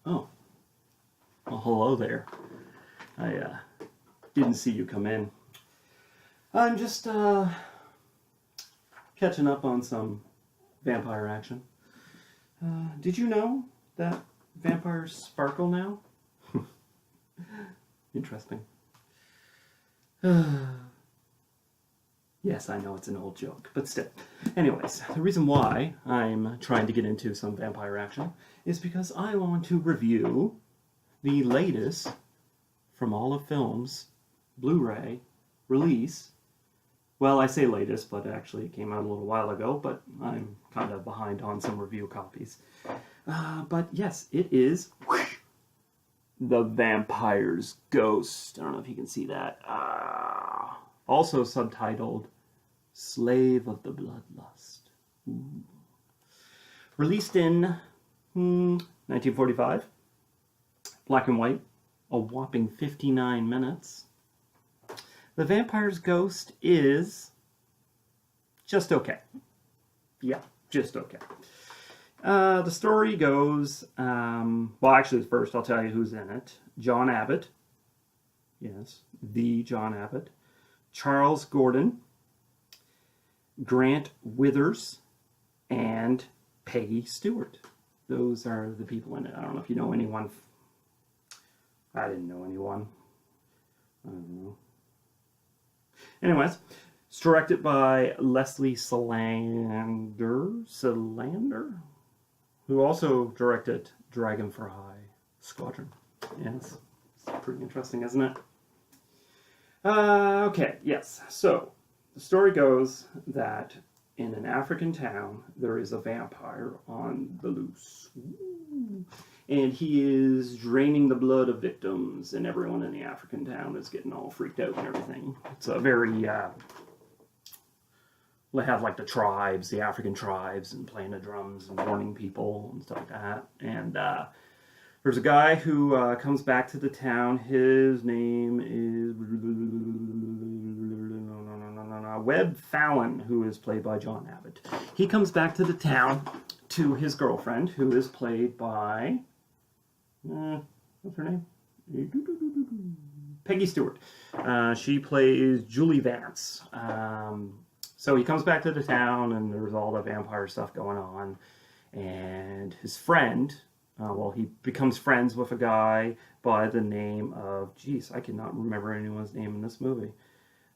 Oh, well, hello there. I didn't see you come in. I'm just catching up on some vampire action. Did you know that vampires sparkle now? Interesting. Yes, I know it's an old joke, but still. Anyways, the reason why I'm trying to get into some vampire action is because I want to review the latest from all of film's Blu-ray release. Well, I say latest, but actually it came out a little while ago, but I'm kind of behind on some review copies. But yes, it is The Vampire's Ghost. I don't know if you can see that. Also subtitled Slave of the Bloodlust. Ooh. Released in 1945. Black and white. A whopping 59 minutes. The Vampire's Ghost is just okay. Yeah, just okay. The story goes, well, actually, first I'll tell you who's in it. John Abbott. Yes, the John Abbott. Charles Gordon. Grant Withers. And Peggy Stewart. Those are the people in it. I don't know if you know anyone. I didn't know anyone. I don't know. Anyways, it's directed by Leslie Salander, who also directed Dragonfly Squadron. Yes, it's pretty interesting, isn't it? Okay, yes. So, the story goes that in an African town, there is a vampire on the loose. Ooh. And he is draining the blood of victims, and everyone in the African town is getting all freaked out and everything. It's a very, they have like the tribes, the African tribes, and playing the drums and warning people and stuff like that. And there's a guy who comes back to the town. His name is Webb Fallon, who is played by John Abbott. He comes back to the town to his girlfriend, who is played by... what's her name? Peggy Stewart. She plays Julie Vance. So he comes back to the town, and there's all the vampire stuff going on. And his friend, well, he becomes friends with a guy by the name of, geez, I cannot remember anyone's name in this movie.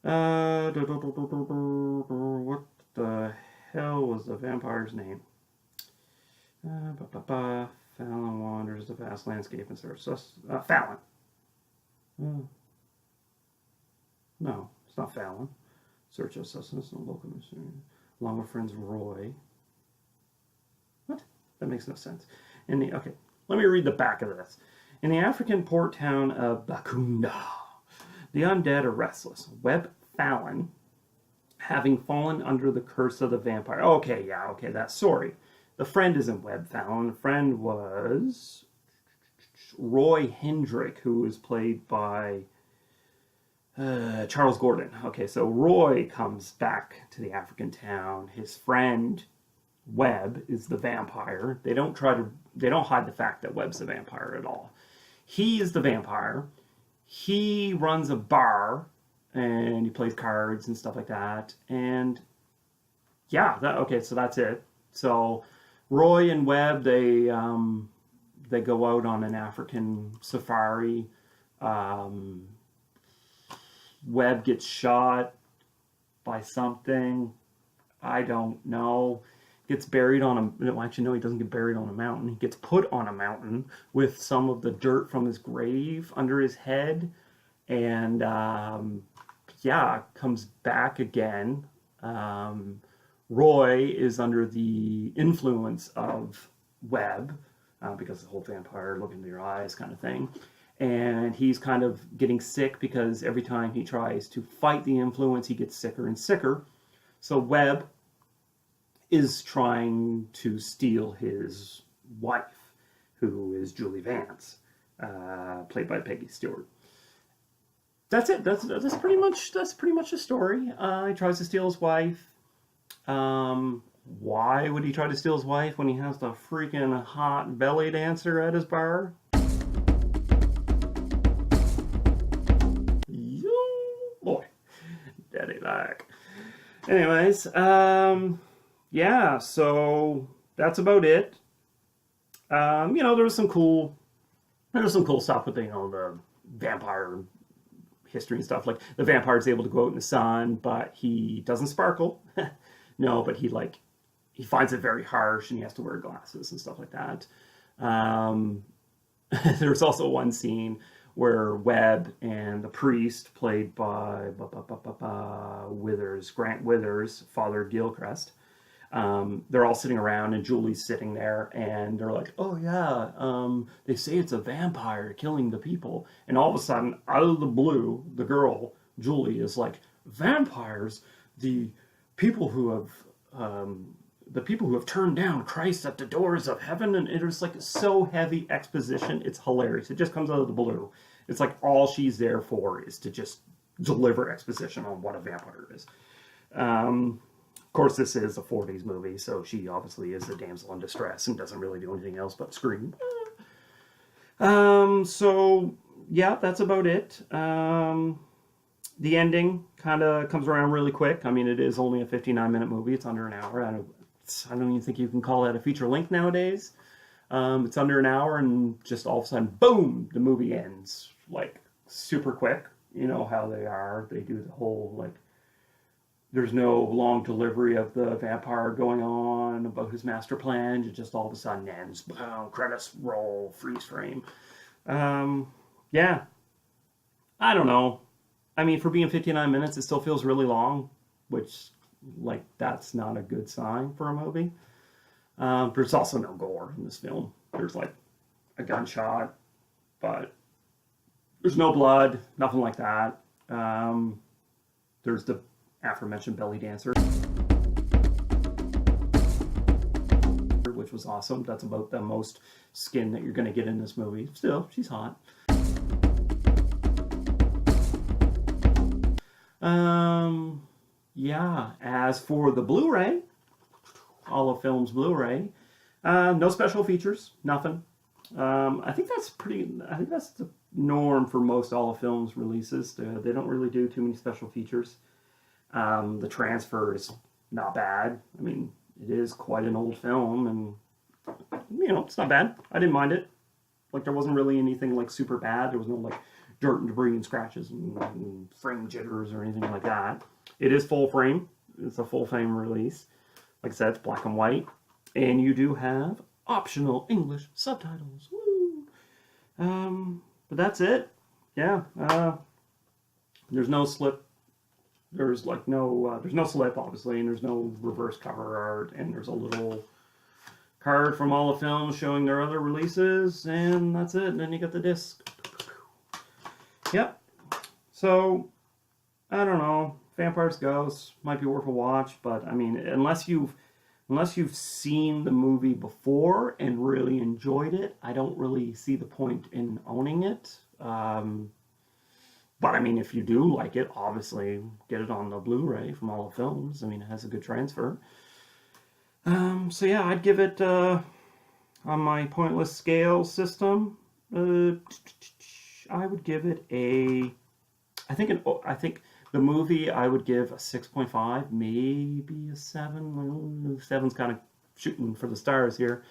What the hell was the vampire's name? Fallon wanders the vast landscape and searches. Fallon. No, it's not Fallon. Search of sustenance and local mystery. Along with friends Roy. What? That makes no sense. Okay, let me read the back of this. In the African port town of Bakunda, the undead are restless. Webb Fallon, having fallen under the curse of the vampire. Okay, yeah, okay, sorry. The friend isn't Webb Fallon. The friend was Roy Hendrick, who was played by Charles Gordon. Okay, so Roy comes back to the African town. His friend Webb is the vampire. They don't hide the fact that Webb's the vampire at all. He is the vampire. He runs a bar and he plays cards and stuff like that. And yeah, okay, so that's it. So Roy and Webb, they go out on an African safari. Webb gets shot by something. I don't know. Gets buried on a... No, actually, no, he doesn't get buried on a mountain. He gets put on a mountain with some of the dirt from his grave under his head. And, yeah, comes back again. Roy is under the influence of Webb, because the whole vampire look into your eyes kind of thing. And he's kind of getting sick because every time he tries to fight the influence, he gets sicker and sicker. So Webb is trying to steal his wife, who is Julie Vance, played by Peggy Stewart. That's it. That's pretty much the story. He tries to steal his wife. Why would he try to steal his wife when he has the freaking hot belly dancer at his bar? Boy, daddy like. Anyways, yeah, so that's about it. You know, there was some cool stuff with, you know, the vampire history and stuff. Like, the vampire's able to go out in the sun, but he doesn't sparkle. No, but he finds it very harsh, and he has to wear glasses and stuff like that. There's also one scene where Webb and the priest, played by Grant Withers, Father Gilchrist, they're all sitting around, and Julie's sitting there, and they're like, "Oh yeah, they say it's a vampire killing the people." And all of a sudden, out of the blue, the girl Julie is like, "Vampires, the people who have turned down Christ at the doors of heaven." And it was like so heavy exposition. It's hilarious. It just comes out of the blue. It's like all she's there for is to just deliver exposition on what a vampire is. Of course, this is a 40s movie, so she obviously is a damsel in distress and doesn't really do anything else but scream. So yeah, that's about it. The ending kind of comes around really quick. I mean, it is only a 59-minute movie. It's under an hour. I don't even think you can call that a feature length nowadays. It's under an hour, and just all of a sudden, boom, the movie ends. Like, super quick. You know how they are. They do the whole, like, there's no long delivery of the vampire going on about his master plan. It just all of a sudden ends. Boom, credits roll, freeze frame. Yeah. I don't know. I mean, for being 59 minutes, it still feels really long, which, like, that's not a good sign for a movie. There's also no gore in this film. There's, like, a gunshot, but there's no blood, nothing like that. There's the aforementioned belly dancer, which was awesome. That's about the most skin that you're going to get in this movie. Still, she's hot. Yeah, as for the Blu-ray, Olive Films Blu-ray, no special features, nothing. I think that's the norm for most Olive Films releases. They don't really do too many special features. The transfer is not bad. I mean, it is quite an old film, and, you know, it's not bad. I didn't mind it. Like, there wasn't really anything, like, super bad. There was no, like, dirt and debris and scratches and frame jitters or anything like that. It is full frame. It's a full frame release. Like I said, it's black and white. And you do have optional English subtitles. Woo! But that's it. Yeah. There's no slip. There's like there's no slip, obviously, and there's no reverse cover art, and there's a little card from Olive Films showing their other releases, and that's it. And then you get the disc. Yep. So, I don't know. Vampires Ghosts might be worth a watch, but I mean, unless you've seen the movie before and really enjoyed it, I don't really see the point in owning it. But I mean, if you do like it, obviously get it on the Blu-ray from Olive Films. I mean, it has a good transfer. So yeah, I'd give it on my pointless scale system. I would give it a. I think the movie I would give a 6.5, maybe a 7. Well, 7's kind of shooting for the stars here.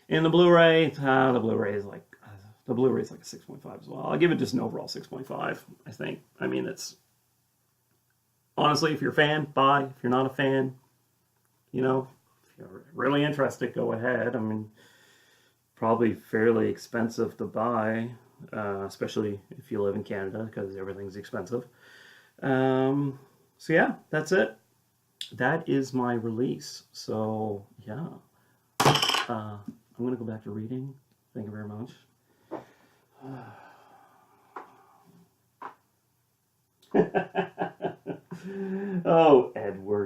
And the Blu-ray is like a 6.5 as well. I'll give it just an overall 6.5. I think. I mean, it's honestly, if you're a fan, buy. If you're not a fan, you know, if you're really interested, go ahead. I mean, probably fairly expensive to buy. Especially if you live in Canada, because everything's expensive. So yeah, that's it. That is my release. So yeah, I'm gonna go back to reading. Thank you very much. Oh, Edward.